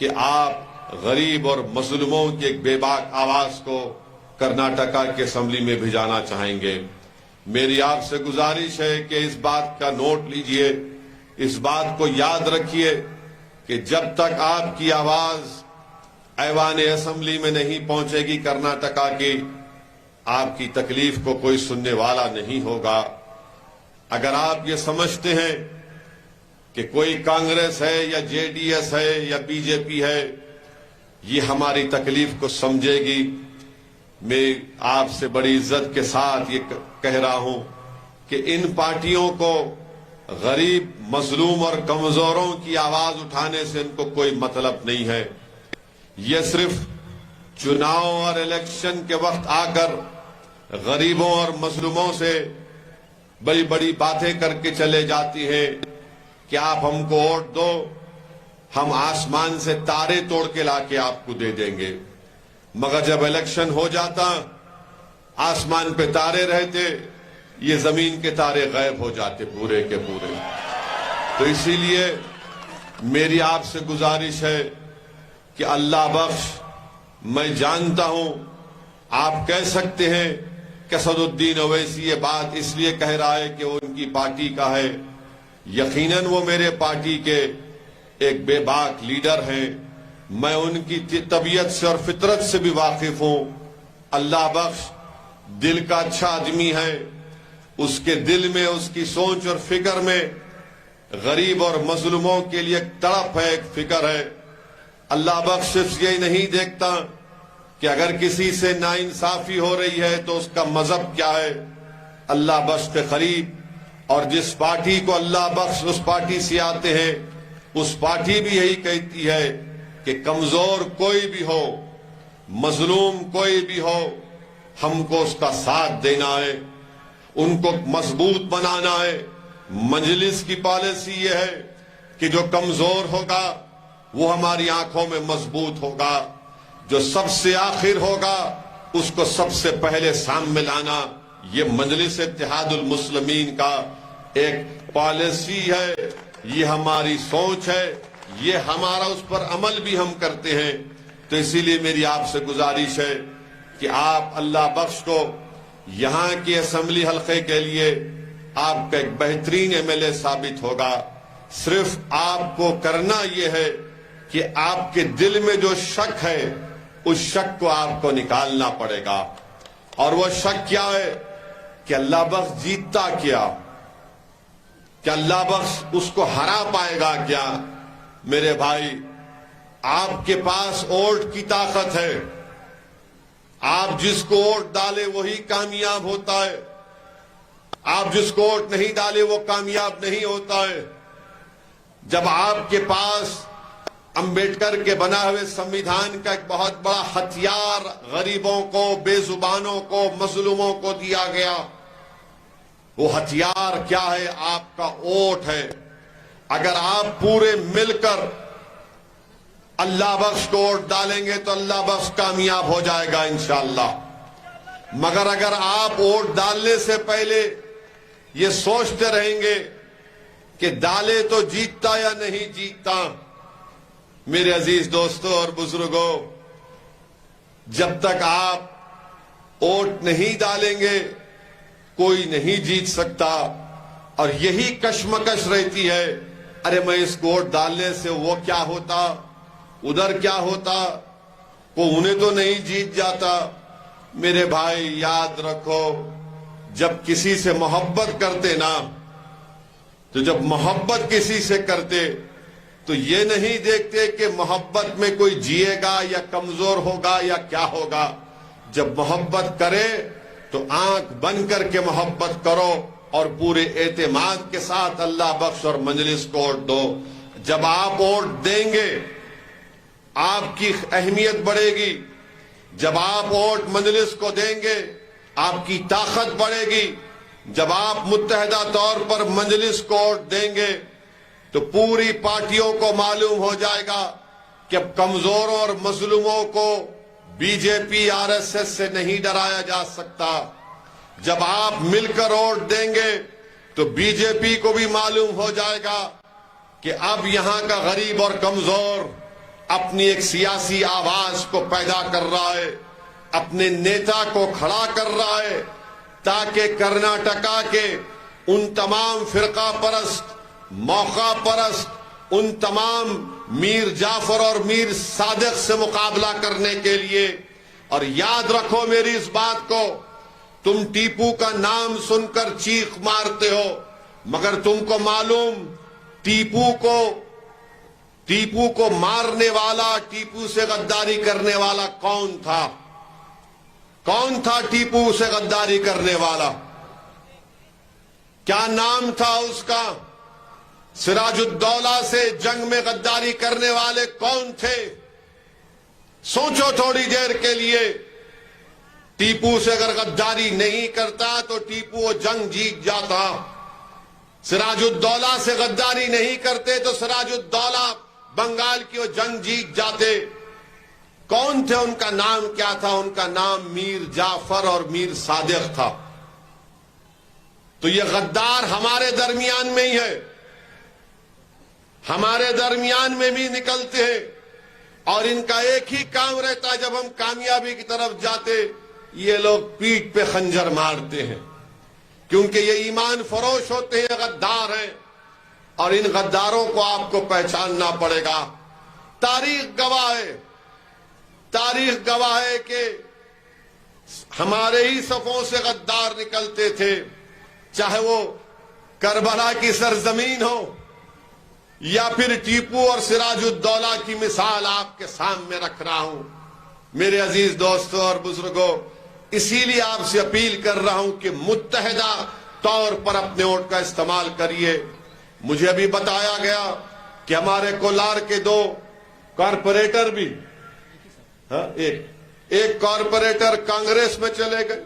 کہ آپ غریب اور مظلوموں کی ایک بے باک آواز کو کرناٹکا کی اسمبلی میں بھیجانا چاہیں گے. میری آپ سے گزارش ہے کہ اس بات کا نوٹ لیجئے, اس بات کو یاد رکھیے کہ جب تک آپ کی آواز ایوان اسمبلی میں نہیں پہنچے گی کرناٹکا کی, آپ کی تکلیف کو کوئی سننے والا نہیں ہوگا. اگر آپ یہ سمجھتے ہیں کہ کوئی کانگریس ہے یا جے ڈی ایس ہے یا بی جے پی ہے یہ ہماری تکلیف کو سمجھے گی, میں آپ سے بڑی عزت کے ساتھ یہ کہہ رہا ہوں کہ ان پارٹیوں کو غریب, مظلوم اور کمزوروں کی آواز اٹھانے سے ان کو کوئی مطلب نہیں ہے. یہ صرف چناؤ اور الیکشن کے وقت آ کر غریبوں اور مظلوموں سے بڑی بڑی باتیں کر کے چلے جاتی ہیں کہ آپ ہم کو ووٹ دو, ہم آسمان سے تارے توڑ کے لا کے آپ کو دے دیں گے. مگر جب الیکشن ہو جاتا آسمان پہ تارے رہتے, یہ زمین کے تارے غائب ہو جاتے پورے کے پورے. تو اسی لیے میری آپ سے گزارش ہے کہ اللہ بخش, میں جانتا ہوں آپ کہہ سکتے ہیں کہ اسد الدین اویسی یہ بات اس لیے کہہ رہا ہے کہ وہ ان کی پارٹی کا ہے. یقیناً وہ میرے پارٹی کے ایک بے باک لیڈر ہیں, میں ان کی طبیعت سے اور فطرت سے بھی واقف ہوں. اللہ بخش دل کا اچھا آدمی ہے, اس کے دل میں, اس کی سوچ اور فکر میں غریب اور مظلوموں کے لیے ایک تڑپ ہے, ایک فکر ہے. اللہ بخش صرف یہ نہیں دیکھتا کہ اگر کسی سے ناانصافی ہو رہی ہے تو اس کا مذہب کیا ہے. اللہ بخش کے قریب اور جس پارٹی کو اللہ بخش اس پارٹی سے آتے ہیں اس پارٹی بھی یہی کہتی ہے کہ کمزور کوئی بھی ہو, مظلوم کوئی بھی ہو, ہم کو اس کا ساتھ دینا ہے, ان کو مضبوط بنانا ہے. مجلس کی پالیسی یہ ہے کہ جو کمزور ہوگا وہ ہماری آنکھوں میں مضبوط ہوگا, جو سب سے آخر ہوگا اس کو سب سے پہلے سامنے لانا. یہ مجلس اتحاد المسلمین کا ایک پالیسی ہے, یہ ہماری سوچ ہے, یہ ہمارا اس پر عمل بھی ہم کرتے ہیں. تو اسی لیے میری آپ سے گزارش ہے کہ آپ اللہ بخش کو یہاں کی اسمبلی حلقے کے لیے آپ کا ایک بہترین ایم ایل اے ثابت ہوگا. صرف آپ کو کرنا یہ ہے کہ آپ کے دل میں جو شک ہے اس شک کو آپ کو نکالنا پڑے گا. اور وہ شک کیا ہے کہ اللہ بخش جیتتا کیا, کہ اللہ بخش اس کو ہرا پائے گا کیا. میرے بھائی, آپ کے پاس ووٹ کی طاقت ہے, آپ جس کو ووٹ ڈالے وہی کامیاب ہوتا ہے, آپ جس کو ووٹ نہیں ڈالے وہ کامیاب نہیں ہوتا ہے. جب آپ کے پاس امبیڈکر کے بنا ہوئے سمویدھان کا ایک بہت بڑا ہتھیار غریبوں کو, بے زبانوں کو, مظلوموں کو دیا گیا, وہ ہتھیار کیا ہے؟ آپ کا ووٹ ہے. اگر آپ پورے مل کر اللہ بخش کو ووٹ ڈالیں گے تو اللہ بخش کامیاب ہو جائے گا انشاءاللہ. مگر اگر آپ ووٹ ڈالنے سے پہلے یہ سوچتے رہیں گے کہ ڈالے تو جیتتا یا نہیں جیتتا, میرے عزیز دوستوں اور بزرگوں, جب تک آپ ووٹ نہیں ڈالیں گے کوئی نہیں جیت سکتا. اور یہی کشمکش رہتی ہے, ارے میں اس کو ووٹ ڈالنے سے وہ کیا ہوتا, ادھر کیا ہوتا, وہ انہیں تو نہیں جیت جاتا. میرے بھائی یاد رکھو, جب کسی سے محبت کرتے نا, تو جب محبت کسی سے کرتے تو یہ نہیں دیکھتے کہ محبت میں کوئی جیے گا یا کمزور ہوگا یا کیا ہوگا. جب محبت کرے تو آنکھ بند کر کے محبت کرو اور پورے اعتماد کے ساتھ اللہ بخش اور مجلس کو ووٹ دو. جب آپ ووٹ دیں گے آپ کی اہمیت بڑھے گی, جب آپ ووٹ مجلس کو دیں گے آپ کی طاقت بڑھے گی, جب آپ متحدہ طور پر مجلس کو ووٹ دیں گے تو پوری پارٹیوں کو معلوم ہو جائے گا کہ اب کمزوروں اور مظلوموں کو B J P R S S سے نہیں ڈرایا جا سکتا. جب آپ مل کر ووٹ دیں گے تو بی جے پی کو بھی معلوم ہو جائے گا کہ اب یہاں کا غریب اور کمزور اپنی ایک سیاسی آواز کو پیدا کر رہا ہے، اپنے نیتا کو کھڑا کر رہا ہے تاکہ کرناٹکا کے ان تمام فرقہ پرست، موقع پرست، ان تمام میر جعفر اور میر صادق سے مقابلہ کرنے کے لیے. اور یاد رکھو میری اس بات کو، تم ٹیپو کا نام سن کر چیخ مارتے ہو، مگر تم کو معلوم ٹیپو کو مارنے والا، ٹیپو سے غداری کرنے والا کون تھا؟ کون تھا ٹیپو سے غداری کرنے والا؟ کیا نام تھا اس کا؟ سراج الدولہ سے جنگ میں غداری کرنے والے کون تھے؟ سوچو تھوڑی دیر کے لیے. ٹیپو سے اگر غداری نہیں کرتا تو ٹیپو وہ جنگ جیت جاتا. سراج الدولہ سے غداری نہیں کرتے تو سراج الدولہ بنگال کی وہ جنگ جیت جاتے. کون تھے؟ ان کا نام کیا تھا؟ ان کا نام میر جعفر اور میر صادق تھا. تو یہ غدار ہمارے درمیان میں ہی ہے، ہمارے درمیان میں بھی نکلتے ہیں، اور ان کا ایک ہی کام رہتا ہے، جب ہم کامیابی کی طرف جاتے یہ لوگ پیٹھ پہ خنجر مارتے ہیں، کیونکہ یہ ایمان فروش ہوتے ہیں، غدار ہیں. اور ان غداروں کو آپ کو پہچاننا پڑے گا. تاریخ گواہ ہے کہ ہمارے ہی صفوں سے غدار نکلتے تھے، چاہے وہ کربلا کی سرزمین ہو یا پھر ٹیپو اور سراج الدولہ کی مثال آپ کے سامنے رکھ رہا ہوں. میرے عزیز دوستوں اور بزرگوں، اسی لیے آپ سے اپیل کر رہا ہوں کہ متحدہ طور پر اپنے ووٹ کا استعمال کریے. مجھے ابھی بتایا گیا کہ ہمارے کولار کے 2 کارپوریٹر بھی، ایک کارپوریٹر کانگریس میں چلے گئے.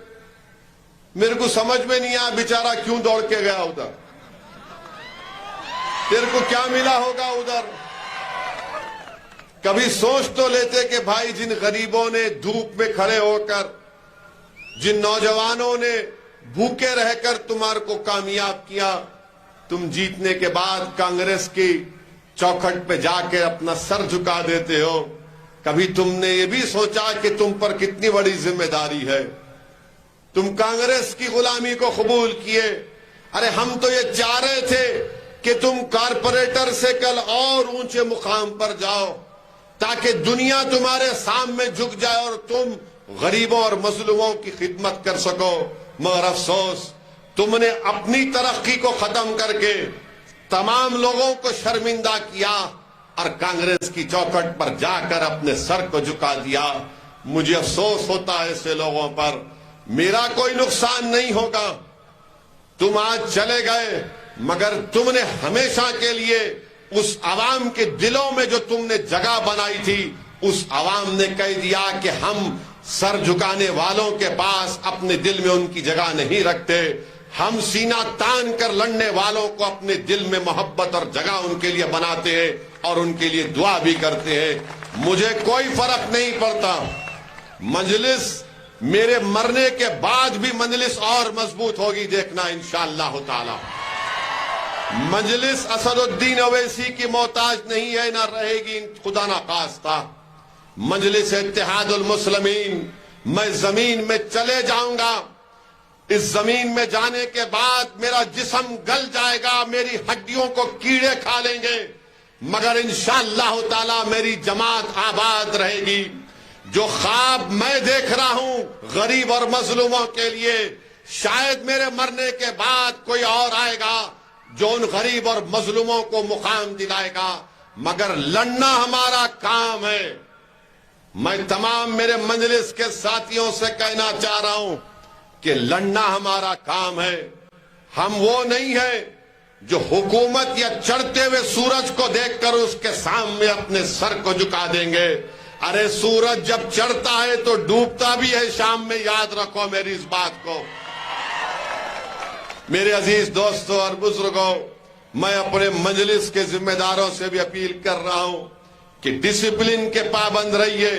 میرے کو سمجھ میں نہیں آیا بیچارہ کیوں دوڑ کے گیا ادھر. تیرے کو کیا ملا ہوگا ادھر؟ کبھی سوچ تو لیتے کہ بھائی جن غریبوں نے دھوپ میں کھڑے ہو کر، جن نوجوانوں نے بھوکے رہ کر تمہارے کو کامیاب کیا، تم جیتنے کے بعد کانگریس کی چوکھٹ پہ جا کے اپنا سر جھکا دیتے ہو. کبھی تم نے یہ بھی سوچا کہ تم پر کتنی بڑی ذمہ داری ہے؟ تم کانگریس کی غلامی کو قبول کیے. ارے ہم تو یہ چاہ رہے تھے کہ تم کارپوریٹر سے کل اور اونچے مقام پر جاؤ تاکہ دنیا تمہارے سامنے جھک جائے اور تم غریبوں اور مظلوموں کی خدمت کر سکو. مگر افسوس تم نے اپنی ترقی کو ختم کر کے تمام لوگوں کو شرمندہ کیا اور کانگریس کی چوکھٹ پر جا کر اپنے سر کو جھکا دیا. مجھے افسوس ہوتا ہے ایسے لوگوں پر. میرا کوئی نقصان نہیں ہوگا، تم آج چلے گئے، مگر تم نے ہمیشہ کے لیے اس عوام کے دلوں میں جو تم نے جگہ بنائی تھی، اس عوام نے کہہ دیا کہ ہم سر جھکانے والوں کے پاس اپنے دل میں ان کی جگہ نہیں رکھتے. ہم سینہ تان کر لڑنے والوں کو اپنے دل میں محبت اور جگہ ان کے لیے بناتے ہیں اور ان کے لیے دعا بھی کرتے ہیں. مجھے کوئی فرق نہیں پڑتا. مجلس میرے مرنے کے بعد بھی مجلس اور مضبوط ہوگی، دیکھنا انشاءاللہ تعالی. مجلس اسد الدین اویسی کی محتاج نہیں ہے، نہ رہے گی خدا نہ خواستہ. مجلس اتحاد المسلمین. میں زمین میں چلے جاؤں گا، اس زمین میں جانے کے بعد میرا جسم گل جائے گا، میری ہڈیوں کو کیڑے کھا لیں گے، مگر انشاءاللہ تعالی میری جماعت آباد رہے گی. جو خواب میں دیکھ رہا ہوں غریب اور مظلوموں کے لیے، شاید میرے مرنے کے بعد کوئی اور آئے گا جو ان غریب اور مظلوموں کو مقام دلائے گا، مگر لڑنا ہمارا کام ہے. میں تمام میرے مجلس کے ساتھیوں سے کہنا چاہ رہا ہوں کہ لڑنا ہمارا کام ہے. ہم وہ نہیں ہیں جو حکومت یا چڑھتے ہوئے سورج کو دیکھ کر اس کے سامنے اپنے سر کو جھکا دیں گے. ارے سورج جب چڑھتا ہے تو ڈوبتا بھی ہے شام میں، یاد رکھو میری اس بات کو. میرے عزیز دوستوں اور بزرگوں، میں اپنے مجلس کے ذمہ داروں سے بھی اپیل کر رہا ہوں کہ ڈسپلن کے پابند رہیے.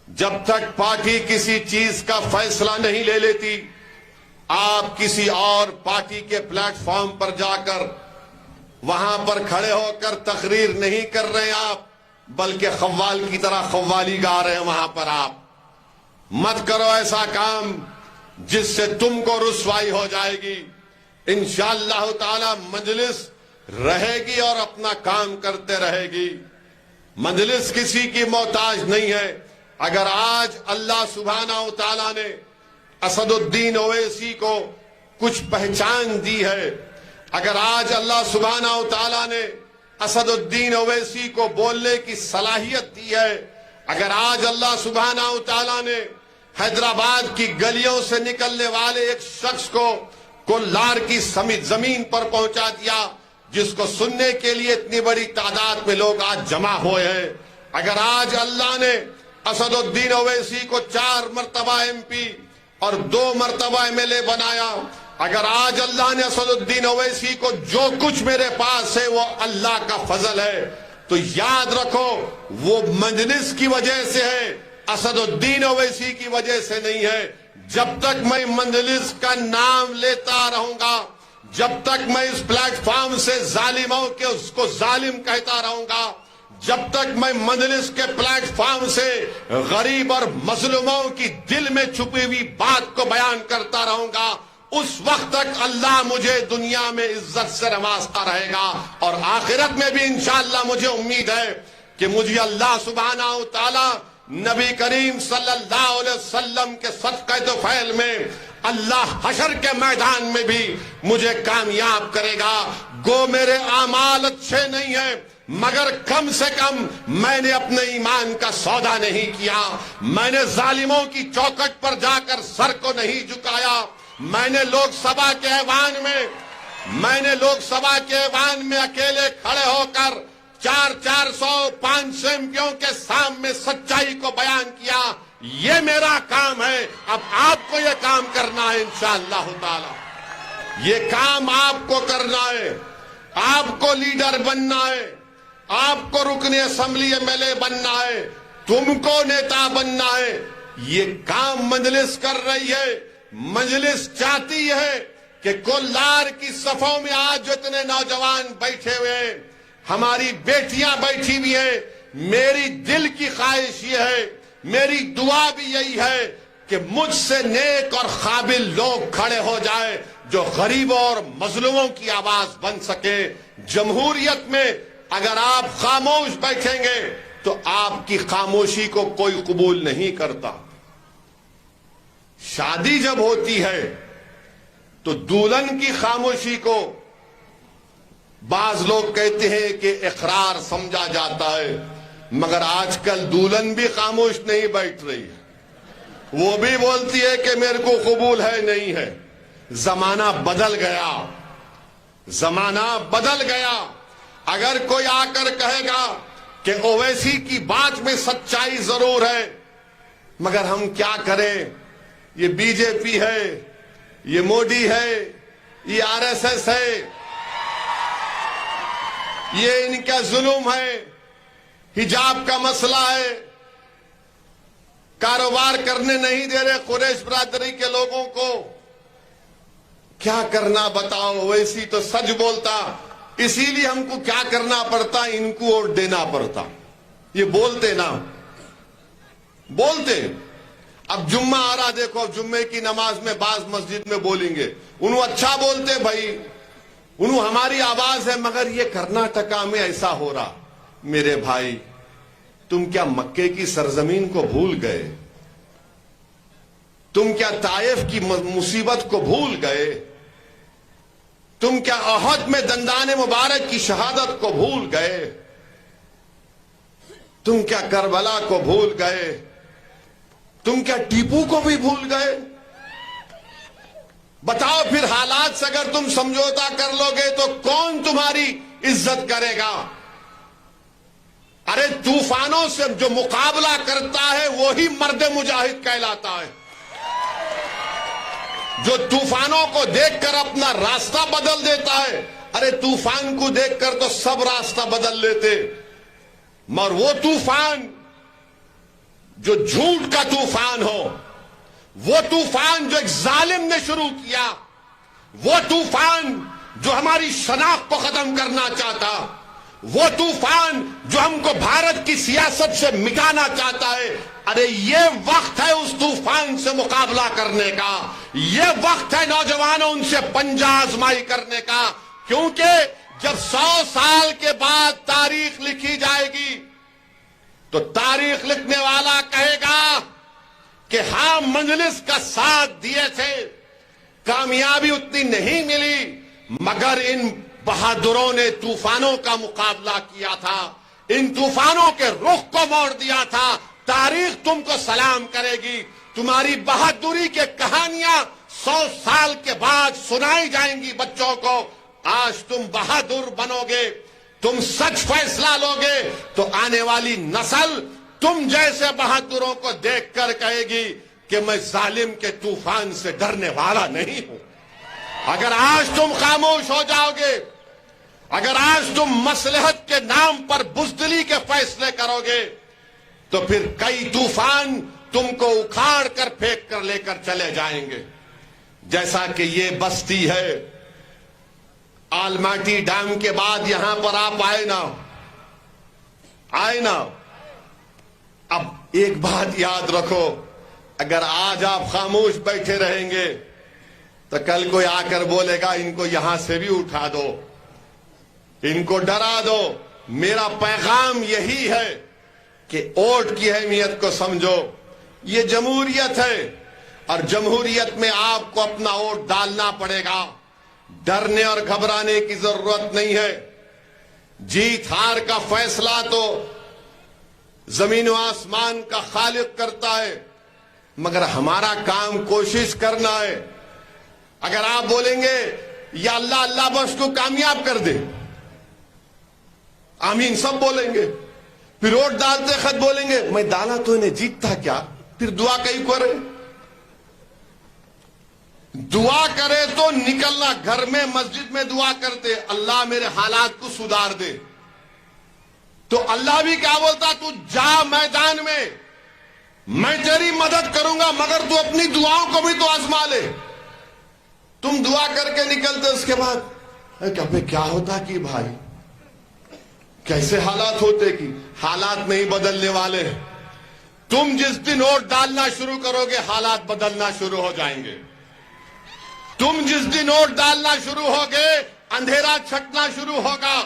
جب تک پارٹی کسی چیز کا فیصلہ نہیں لے لیتی، آپ کسی اور پارٹی کے پلیٹ فارم پر جا کر وہاں پر کھڑے ہو کر تقریر نہیں کر رہے. آپ بلکہ خوال کی طرح قوالی گا رہے ہیں وہاں پر آپ. مت کرو ایسا کام جس سے تم کو رسوائی ہو جائے گی. انشاءاللہ تعالی مجلس رہے گی اور اپنا کام کرتے رہے گی. مجلس کسی کی محتاج نہیں ہے. اگر آج اللہ سبحانہ و تعالیٰ نے اسد الدین اویسی کو کچھ پہچان دی ہے، اگر آج اللہ سبحانہ و تعالیٰ نے اسد الدین اویسی کو بولنے کی صلاحیت دی ہے، اگر آج اللہ سبحانہ و تعالیٰ نے حیدرآباد کی گلیوں سے نکلنے والے ایک شخص کو کولار کی زمین پر پہنچا دیا، جس کو سننے کے لیے اتنی بڑی تعداد میں لوگ آج جمع ہوئے ہیں، اگر آج اللہ نے اسد الدین اویسی کو 4 مرتبہ MP اور 2 مرتبہ MLA بنایا، اگر آج اللہ نے اسد الدین اویسی کو جو کچھ میرے پاس ہے وہ اللہ کا فضل ہے، تو یاد رکھو وہ مجلس کی وجہ سے ہے، اسد الدین اویسی کی وجہ سے نہیں ہے. جب تک میں مجلس کا نام لیتا رہوں گا، جب تک میں اس پلیٹ فارم سے ظالموں کے اس کو ظالم کہتا رہوں گا، جب تک میں مجلس کے پلیٹ فارم سے غریب اور مظلوموں کی دل میں چھپی ہوئی بات کو بیان کرتا رہوں گا، اس وقت تک اللہ مجھے دنیا میں عزت سے نوازتا رہے گا، اور آخرت میں بھی انشاءاللہ مجھے امید ہے کہ مجھے اللہ سبحانہ و تعالی نبی کریم صلی اللہ علیہ وسلم کے صدقہ طفیل میں اللہ حشر کے میدان میں بھی مجھے کامیاب کرے گا. گو میرے اعمال اچھے نہیں ہیں، مگر کم سے کم میں نے اپنے ایمان کا سودا نہیں کیا. میں نے ظالموں کی چوکٹ پر جا کر سر کو نہیں جھکایا. میں نے لوک سبھا کے ایوان میں اکیلے کھڑے ہو کر 400-500 MPوں کے سامنے سچائی کو بیان کیا. یہ میرا کام ہے. اب آپ کو یہ کام کرنا ہے انشاءاللہ تعالی. یہ کام آپ کو کرنا ہے. آپ کو لیڈر بننا ہے، آپ کو رکن اسمبلی MLA بننا ہے، تم کو نیتا بننا ہے. یہ کام مجلس کر رہی ہے. مجلس چاہتی ہے کہ کولار کی صفوں میں آج جو اتنے نوجوان بیٹھے ہوئے ہیں، ہماری بیٹیاں بیٹھی ہوئی ہیں، میری دل کی خواہش یہ ہے، میری دعا بھی یہی ہے کہ مجھ سے نیک اور قابل لوگ کھڑے ہو جائے جو غریبوں اور مظلوموں کی آواز بن سکے. جمہوریت میں اگر آپ خاموش بیٹھیں گے تو آپ کی خاموشی کو کوئی قبول نہیں کرتا. شادی جب ہوتی ہے تو دلہن کی خاموشی کو بعض لوگ کہتے ہیں کہ اقرار سمجھا جاتا ہے، مگر آج کل دلہن بھی خاموش نہیں بیٹھ رہی ہے. وہ بھی بولتی ہے کہ میرے کو قبول ہے نہیں ہے. زمانہ بدل گیا، زمانہ بدل گیا. اگر کوئی آ کر کہے گا کہ اویسی کی بات میں سچائی ضرور ہے، مگر ہم کیا کریں، یہ BJP ہے، یہ مودی ہے، یہ RSS ہے، یہ ان کا ظلم ہے، حجاب کا مسئلہ ہے، کاروبار کرنے نہیں دے رہے قریش برادری کے لوگوں کو. کیا کرنا بتاؤ؟ ویسی تو سچ بولتا، اسی لیے ہم کو کیا کرنا پڑتا، ان کو ووٹ دینا پڑتا. یہ بولتے نا، بولتے. اب جمعہ آ رہا، دیکھو جمعے کی نماز میں بعض مسجد میں بولیں گے، انہوں اچھا بولتے بھائی، انہوں ہماری آواز ہے، مگر یہ کرناٹکا میں ایسا ہو رہا. میرے بھائی تم کیا مکے کی سرزمین کو بھول گئے؟ تم کیا طائف کی مصیبت کو بھول گئے؟ تم کیا احد میں دندان مبارک کی شہادت کو بھول گئے؟ تم کیا کربلا کو بھول گئے؟ تم کیا ٹیپو کو بھی بھول گئے؟ بتاؤ پھر حالات سے اگر تم سمجھوتا کر لو گے تو کون تمہاری عزت کرے گا؟ ارے طوفانوں سے جو مقابلہ کرتا ہے وہی مرد مجاہد کہلاتا ہے. جو طوفانوں کو دیکھ کر اپنا راستہ بدل دیتا ہے. ارے طوفان کو دیکھ کر تو سب راستہ بدل لیتے، مگر وہ طوفان جو جھوٹ کا طوفان ہو، وہ طوفان جو ایک ظالم نے شروع کیا، وہ طوفان جو ہماری شناخت کو ختم کرنا چاہتا، وہ طوفان جو ہم کو بھارت کی سیاست سے مٹانا چاہتا ہے، ارے یہ وقت ہے اس طوفان سے مقابلہ کرنے کا، یہ وقت ہے نوجوانوں ان سے پنجہ آزمائی کرنے کا، کیونکہ جب 100 سال کے بعد تاریخ لکھی جائے گی تو تاریخ لکھنے والا کہے گا کہ ہاں مجلس کا ساتھ دیے تھے، کامیابی اتنی نہیں ملی، مگر ان بہادروں نے طوفانوں کا مقابلہ کیا تھا، ان طوفانوں کے رخ کو موڑ دیا تھا۔ تاریخ تم کو سلام کرے گی، تمہاری بہادری کے کہانیاں 100 سال کے بعد سنائی جائیں گی بچوں کو۔ آج تم بہادر بنو گے، تم سچ فیصلہ لوگے تو آنے والی نسل تم جیسے بہادروں کو دیکھ کر کہے گی کہ میں ظالم کے طوفان سے ڈرنے والا نہیں ہوں۔ اگر آج تم خاموش ہو جاؤ گے، اگر آج تم مصلحت کے نام پر بزدلی کے فیصلے کرو گے تو پھر کئی طوفان تم کو اکھاڑ کر پھینک کر لے کر چلے جائیں گے۔ جیسا کہ یہ بستی ہے، آلماٹی ڈیم کے بعد یہاں پر آپ آئے نا۔ اب ایک بات یاد رکھو، اگر آج آپ خاموش بیٹھے رہیں گے تو کل کوئی آ کر بولے گا ان کو یہاں سے بھی اٹھا دو، ان کو ڈرا دو۔ میرا پیغام یہی ہے کہ ووٹ کی اہمیت کو سمجھو، یہ جمہوریت ہے اور جمہوریت میں آپ کو اپنا ووٹ ڈالنا پڑے گا، ڈرنے اور گھبرانے کی ضرورت نہیں ہے۔ جیت ہار کا فیصلہ تو زمین و آسمان کا خالق کرتا ہے، مگر ہمارا کام کوشش کرنا ہے۔ اگر آپ بولیں گے یا اللہ اللہ بس کو کامیاب کر دے، آمین سب بولیں گے، پھر ووٹ ڈالتے خط بولیں گے میں ڈالا تو انہیں جیتتا کیا، پھر دعا کہیں کرے، دعا کرے تو نکلنا، گھر میں مسجد میں دعا کرتے اللہ میرے حالات کو سدھار دے، تو اللہ بھی کیا بولتا، تو جا میدان میں تیری مدد کروں گا، مگر تو اپنی دعاؤں کو بھی تو آزما لے۔ تم دعا کر کے نکلتے، اس کے بعد کیا ہوتا کہ بھائی کیسے حالات ہوتے کہ حالات نہیں بدلنے والے۔ تم جس دن ووٹ ڈالنا شروع کرو گے حالات بدلنا شروع ہو جائیں گے۔ تم جس دن ووٹ ڈالنا شروع ہوگے اندھیرا چھٹنا شروع ہوگا۔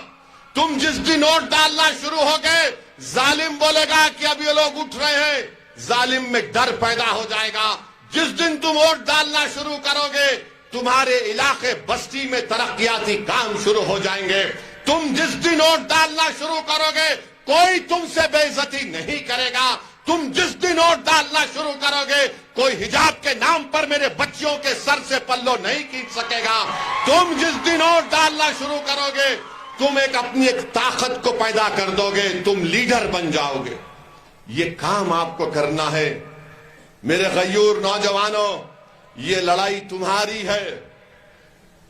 تم جس دن ووٹ ڈالنا شروع ہوگے ظالم بولے گا کہ اب یہ لوگ اٹھ رہے ہیں، ظالم میں ڈر پیدا ہو جائے گا۔ جس دن تم ووٹ ڈالنا شروع کرو گے تمہارے علاقے بستی میں ترقیاتی کام شروع ہو جائیں گے۔ تم جس دن ووٹ ڈالنا شروع کرو گے کوئی تم سے بے عزتی نہیں کرے گا۔ تم جس دن ووٹ ڈالنا شروع کرو گے کوئی حجاب کے نام پر میرے بچیوں کے سر سے پلو نہیں کھینچ سکے گا۔ تم جس دن ووٹ ڈالنا شروع کرو گے تم اپنی ایک طاقت کو پیدا کر دو گے، تم لیڈر بن جاؤ گے۔ یہ کام آپ کو کرنا ہے میرے غیور نوجوانوں۔ یہ لڑائی تمہاری ہے،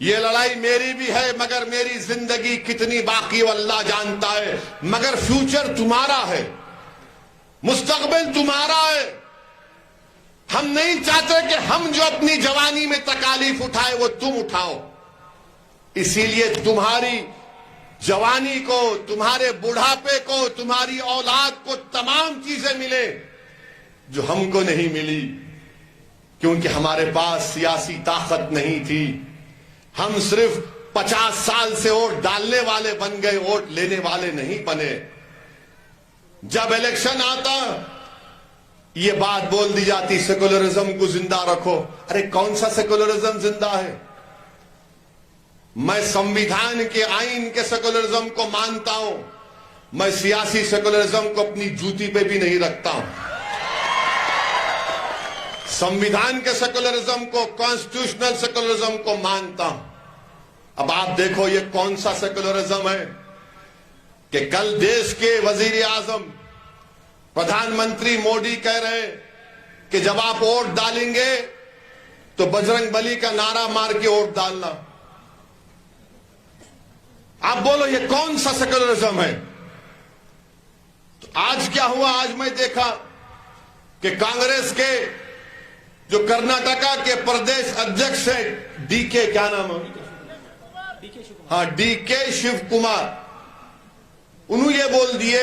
یہ لڑائی میری بھی ہے، مگر میری زندگی کتنی باقی وہ اللہ جانتا ہے، مگر فیوچر تمہارا ہے، مستقبل تمہارا ہے۔ ہم نہیں چاہتے کہ ہم جو اپنی جوانی میں تکالیف اٹھائے وہ تم اٹھاؤ، اسی لیے تمہاری جوانی کو، تمہارے بڑھاپے کو، تمہاری اولاد کو تمام چیزیں ملے جو ہم کو نہیں ملی، کیونکہ ہمارے پاس سیاسی طاقت نہیں تھی۔ ہم صرف 50 سال سے ووٹ ڈالنے والے بن گئے، ووٹ لینے والے نہیں بنے۔ جب الیکشن آتا یہ بات بول دی جاتی سیکولرزم کو زندہ رکھو۔ ارے کون سا سیکولرزم زندہ ہے؟ میں سمویدھان کے آئین کے سیکولرزم کو مانتا ہوں، میں سیاسی سیکولرزم کو اپنی جوتی پہ بھی نہیں رکھتا ہوں۔ سمویدھان کے سیکولرزم کو، کانسٹیٹیوشنل سیکولرزم کو مانتا ہوں۔ اب آپ دیکھو یہ کون سا سیکولرزم ہے کہ کل دیش کے وزیر اعظم پردھان منتری موڈی کہہ رہے ہیں کہ جب آپ ووٹ ڈالیں گے تو بجرنگ بلی کا نعرہ مار کے ووٹ ڈالنا۔ آپ بولو یہ کون سا سیکولرزم ہے؟ تو آج کیا ہوا؟ آج میں دیکھا کہ کانگریس کے جو کرناٹکا کے پردیش ادھیکش ہیں ڈی کے، کیا نام ہے؟ ہاں ڈی کے شیو کمار، انہوں یہ بول دیے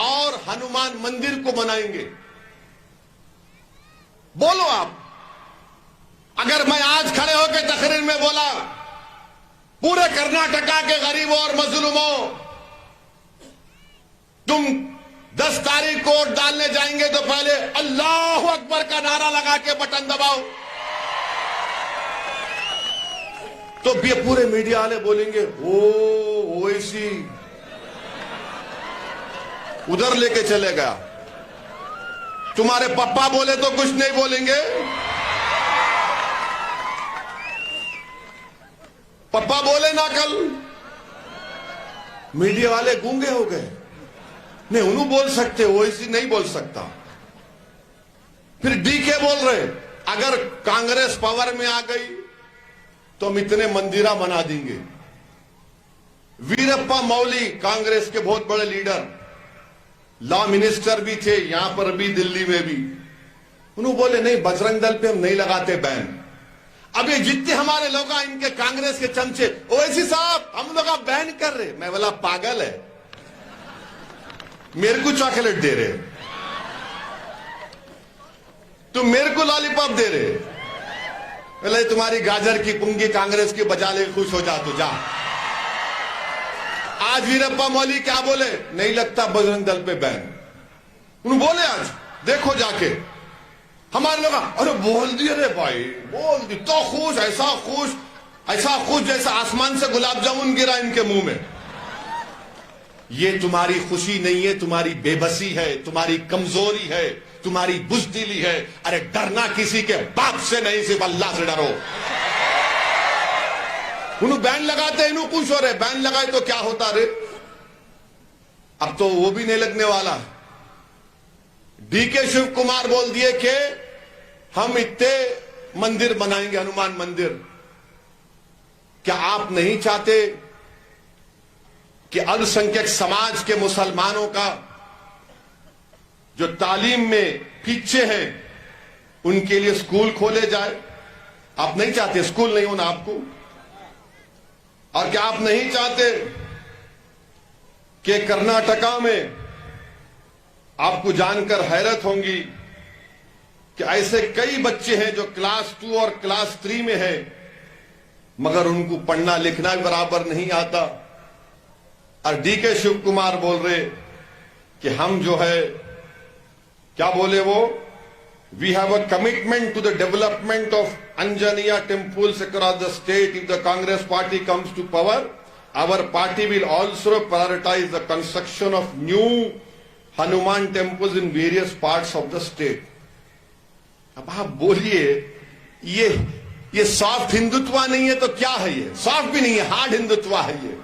اور ہنومان مندر کو بنائیں گے. بولو آپ، اگر میں آج کھڑے ہو کے تقریر میں بولا پورے کرناٹکا کے غریبوں اور مظلوموں تم 10 تاریخ کو ووٹ ڈالنے جائیں گے تو پہلے اللہ اکبر کا نعرہ لگا کے بٹن دباؤ، تو یہ پورے میڈیا والے بولیں گے اویسی ادھر لے کے چلے گیا. تمہارے پپا بولے تو کچھ نہیں بولیں گے. پپا بولے نا کل، میڈیا والے گونگے ہو گئے. نہیں انہوں بول سکتے، اویسی نہیں بول سکتا. پھر ڈی کے بول رہے اگر کانگریس پاور میں آ گئی تو ہم اتنے مندرہ بنا دیں گے. ویرپا مولی کانگریس کے بہت بڑے لیڈر، لا منسٹر بھی تھے یہاں پر بھی دلی میں بھی، انہوں بولے نہیں بجرنگ دل پہ ہم نہیں لگاتے بین. اب یہ جتنے ہمارے لوگ ان کے کانگریس کے چمچے اویسی صاحب ہم لوگ بین کر رہے. میں بولا پاگل ہے، میرے کو چاکلیٹ دے رہے، تم میرے کو لالی پاپ دے رہے. بولے تمہاری گاجر کی پنگی کانگریس کی بجا لے خوش ہو جا تو جا. آج ویرپا مولی کیا بولے؟ نہیں لگتا بجرنگ دل پہ بین. انہوں بولے آج دیکھو جا کے ہمارے لوگ ارے بول دی، ارے بھائی بول دی تو خوش، ایسا خوش جیسا آسمان سے گلاب جامن گرا ان کے منہ میں. یہ تمہاری خوشی نہیں ہے، تمہاری بے بسی ہے، تمہاری کمزوری ہے، تمہاری بزدلی ہے. ارے ڈرنا کسی کے باپ سے نہیں، صرف اللہ سے ڈرو. انہوں بین لگاتے، انہوں خوش ہو رہے. بین لگائے تو کیا ہوتا رے؟ اب تو وہ بھی نہیں لگنے والا. ڈی کے شیو کمار بول دیے کہ ہم اتنے مندر بنائیں گے، ہنومان مندر. کیا آپ نہیں چاہتے کہ السنکھیک سماج کے مسلمانوں کا جو تعلیم میں پیچھے ہیں ان کے لیے اسکول کھولے جائے؟ آپ نہیں چاہتے اسکول نہیں ہونا آپ کو؟ اور کیا آپ نہیں چاہتے کہ کرناٹکا میں آپ کو جان کر حیرت ہوں گی کہ ایسے کئی بچے ہیں جو کلاس 2 اور کلاس 3 میں ہیں مگر ان کو پڑھنا لکھنا بھی برابر نہیں آتا. اور ڈی کے شیو کمار بول رہے کہ ہم جو ہے کیا بولے وہ we have a commitment to the development of Anjaneya temples across the state. If the Congress party comes to power our party will also prioritize the construction of new Hanuman temples in various parts of the state. اب آپ بولیے یہ soft Hindutva نہیں ہے تو کیا ہے؟ یہ سافٹ بھی نہیں ہے، ہارڈ ہندوتوا ہے یہ.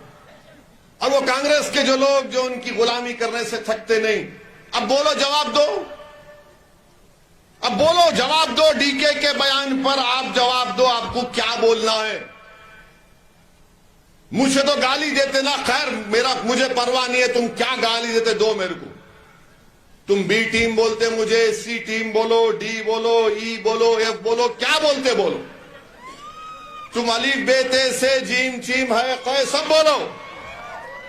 اور وہ کانگریس کے جو لوگ جو ان کی غلامی کرنے سے تھکتے نہیں، اب بولو جواب دو، اب بولو جواب دو. ڈی کے بیان پر آپ جواب دو، آپ کو کیا بولنا ہے؟ مجھے تو گالی دیتے نا، خیر مجھے پرواہ نہیں ہے، تم کیا گالی دیتے دو میرے کو. تم بی ٹیم بولتے مجھے، سی ٹیم بولو، ڈی بولو، ای بولو، ایف بولو، کیا بولتے بولو. تم الف بے تے سے جیم چیم ہے قے سب بولو،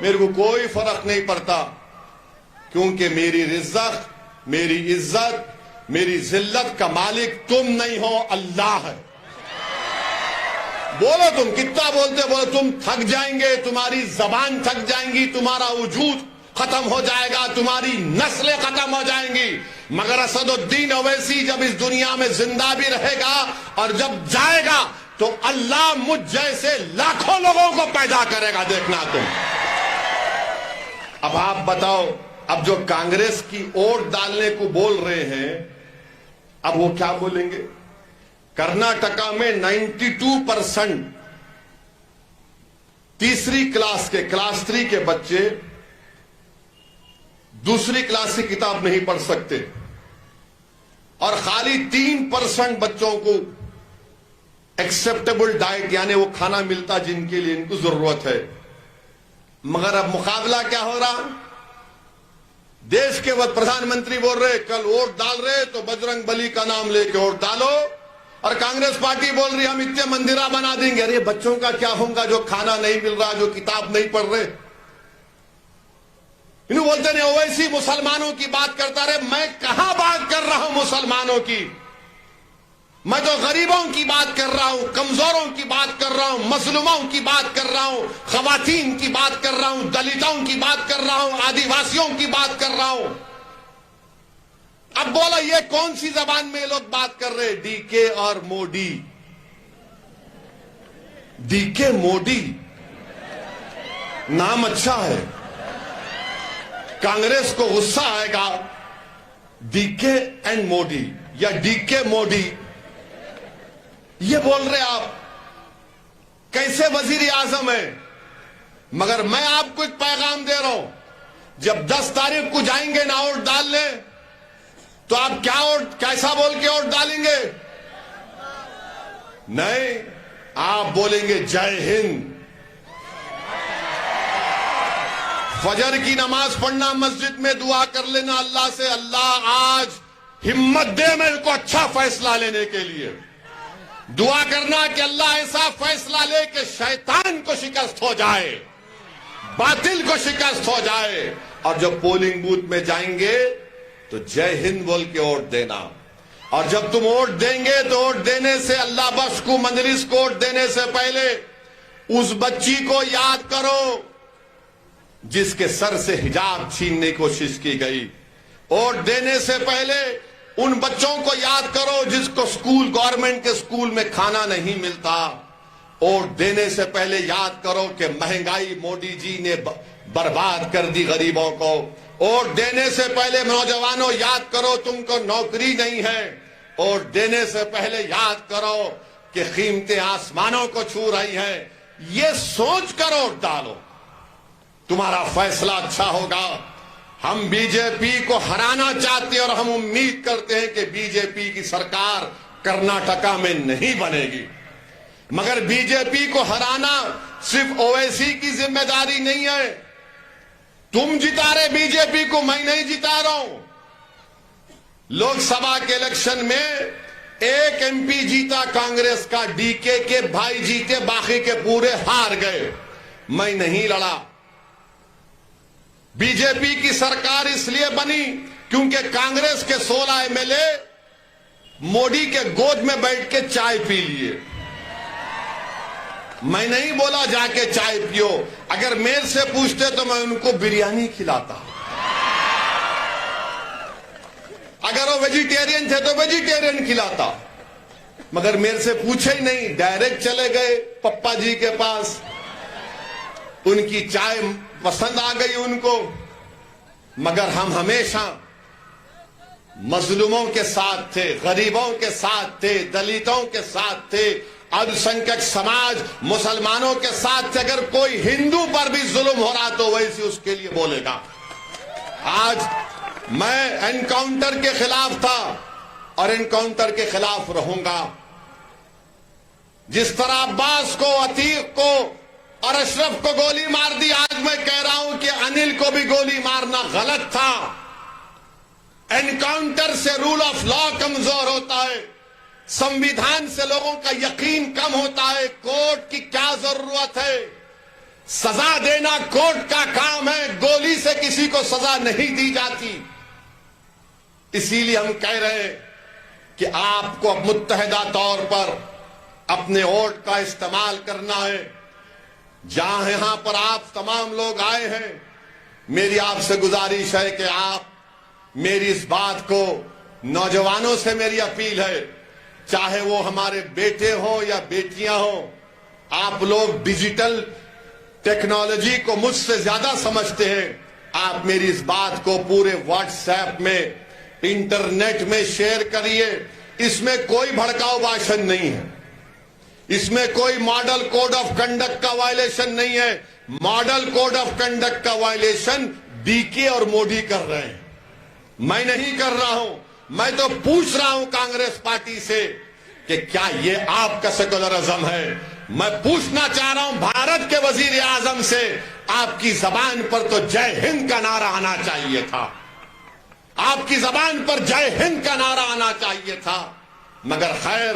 میرے کو کوئی فرق نہیں پڑتا، کیونکہ میری رزق، میری عزت، میری ذلت کا مالک تم نہیں ہو، اللہ ہے. بولو تم کتنا بولتے بولو، تم تھک جائیں گے، تمہاری زبان تھک جائیں گی، تمہارا وجود ختم ہو جائے گا، تمہاری نسلیں ختم ہو جائیں گی، مگر اسد الدین اویسی جب اس دنیا میں زندہ بھی رہے گا اور جب جائے گا تو اللہ مجھ جیسے لاکھوں لوگوں کو پیدا کرے گا، دیکھنا تم. اب آپ بتاؤ، اب جو کانگریس کی ووٹ ڈالنے کو بول رہے ہیں اب وہ کیا بولیں گے؟ کرناٹکا میں 92% تیسری کلاس کے کلاس 3 کے بچے دوسری کلاس کی کتاب نہیں پڑھ سکتے، اور خالی 3% بچوں کو ایکسپٹیبل ڈائٹ یعنی وہ کھانا ملتا جن کے لیے ان کو ضرورت ہے. مگر اب مقابلہ کیا ہو رہا؟ دیش کے وقت پردھان منتری بول رہے کل ووٹ ڈال رہے تو بجرنگ بلی کا نام لے کے ووٹ ڈالو، اور کانگریس پارٹی بول رہی ہم اتنے مندرہ بنا دیں گے. ارے بچوں کا کیا ہوگا جو کھانا نہیں مل رہا, جو کتاب نہیں پڑھ رہے. انہوں بولتے ہیں اویسی مسلمانوں کی بات کرتا رہے. میں کہاں بات کر رہا ہوں مسلمانوں کی؟ میں تو غریبوں کی بات کر رہا ہوں, کمزوروں کی بات کر رہا ہوں, مظلوموں کی بات کر رہا ہوں, خواتین کی بات کر رہا ہوں, دلتوں کی بات کر رہا ہوں, آدیواسیوں کی بات کر رہا ہوں. اب بولو یہ کون سی زبان میں لوگ بات کر رہے؟ ڈی کے اور موڈی. ڈی کے موڈی نام اچھا ہے, کانگریس کو غصہ آئے گا. ڈی کے اینڈ موڈی یا ڈی کے موڈی یہ بول رہے آپ. کیسے وزیر اعظم ہے؟ مگر میں آپ کو ایک پیغام دے رہا ہوں, جب 10 تاریخ کو جائیں گے نا ووٹ ڈال لیں, تو آپ کیا ووٹ کیسا بول کے ووٹ ڈالیں گے؟ نہیں, آپ بولیں گے جے ہند. فجر کی نماز پڑھنا, مسجد میں دعا کر لینا اللہ سے, اللہ آج ہمت دے میرے کو اچھا فیصلہ لینے کے لیے. دعا کرنا کہ اللہ ایسا فیصلہ لے کہ شیطان کو شکست ہو جائے, باطل کو شکست ہو جائے. اور جب پولنگ بوتھ میں جائیں گے تو جے ہند بول کے ووٹ دینا. اور جب تم ووٹ دیں گے تو ووٹ دینے سے, اللہ بخش کو مجلس کو ووٹ دینے سے پہلے اس بچی کو یاد کرو جس کے سر سے حجاب چھیننے کی کوشش کی گئی. ووٹ دینے سے پہلے ان بچوں کو یاد کرو جس کو گورنمنٹ کے سکول میں کھانا نہیں ملتا. ووٹ دینے سے پہلے یاد کرو کہ مہنگائی موڈی جی نے برباد کر دی غریبوں کو. ووٹ دینے سے پہلے نوجوانوں یاد کرو تم کو نوکری نہیں ہے. ووٹ دینے سے پہلے یاد کرو کہ قیمتیں آسمانوں کو چھو رہی ہیں. یہ سوچ کر ووٹ ڈالو, تمہارا فیصلہ اچھا ہوگا. ہم بی جے پی کو ہرانا چاہتے ہیں اور ہم امید کرتے ہیں کہ بی جے پی کی سرکار کرناٹکا میں نہیں بنے گی. مگر بی جے پی کو ہرانا صرف اویسی کی ذمہ داری نہیں ہے. تم جتا رہے بی جے پی کو, میں نہیں جتا رہا ہوں. لوک سبھا کے الیکشن میں ایک ایم پی جیتا کانگریس کا, ڈی کے بھائی جیتے, باقی کے پورے ہار گئے. میں نہیں لڑا. بی جے پی کی سرکار اس لیے بنی کیونکہ کانگریس کے 16 ایم ایل اے موڈی کے گود میں بیٹھ کے چائے پی لیے. میں نہیں بولا جا کے چائے پیو, اگر میرے سے پوچھتے تو میں ان کو بریانی کھلاتا. اگر وہ ویجیٹیرین تھے تو ویجیٹیرین کھلاتا. مگر میرے سے پوچھے ہی نہیں, ڈائریکٹ چلے گئے پپا جی کے پاس. ان کی چائے پسند آ گئی ان کو. مگر ہم ہمیشہ مظلوموں کے ساتھ تھے, غریبوں کے ساتھ تھے, دلتوں کے ساتھ تھے, الپسنکھیک سماج مسلمانوں کے ساتھ تھے. اگر کوئی ہندو پر بھی ظلم ہو رہا تو ویسے اس کے لیے بولے گا. آج میں انکاؤنٹر کے خلاف تھا اور انکاؤنٹر کے خلاف رہوں گا. جس طرح عباس کو, عتیق کو اور اشرف کو گولی مار دی, آج میں کہہ رہا ہوں کہ انل کو بھی گولی مارنا غلط تھا. انکاؤنٹر سے رول آف لا کمزور ہوتا ہے, سمویدھان سے لوگوں کا یقین کم ہوتا ہے. کورٹ کی کیا ضرورت ہے؟ سزا دینا کورٹ کا کام ہے, گولی سے کسی کو سزا نہیں دی جاتی. اسی لیے ہم کہہ رہے ہیں کہ آپ کو متحدہ طور پر اپنے ووٹ کا استعمال کرنا ہے. جہاں یہاں پر آپ تمام لوگ آئے ہیں, میری آپ سے گزارش ہے کہ آپ میری اس بات کو, نوجوانوں سے میری اپیل ہے, چاہے وہ ہمارے بیٹے ہوں یا بیٹیاں ہوں, آپ لوگ ڈیجیٹل ٹیکنالوجی کو مجھ سے زیادہ سمجھتے ہیں. آپ میری اس بات کو پورے واٹس ایپ میں, انٹرنیٹ میں شیئر کریے. اس میں کوئی بھڑکاؤ بھاشن نہیں ہے, اس میں کوئی ماڈل کوڈ آف کنڈکٹ کا وائلیشن نہیں ہے. ماڈل کوڈ آف کنڈکٹ کا وائلیشن ڈی کے اور موڈی کر رہے ہیں, میں نہیں کر رہا ہوں. میں تو پوچھ رہا ہوں کانگریس پارٹی سے کہ کیا یہ آپ کا سیکولرزم ہے؟ میں پوچھنا چاہ رہا ہوں بھارت کے وزیر اعظم سے, آپ کی زبان پر تو جے ہند کا نعرہ آنا چاہیے تھا, آپ کی زبان پر جے ہند کا نعرہ آنا چاہیے تھا. مگر خیر,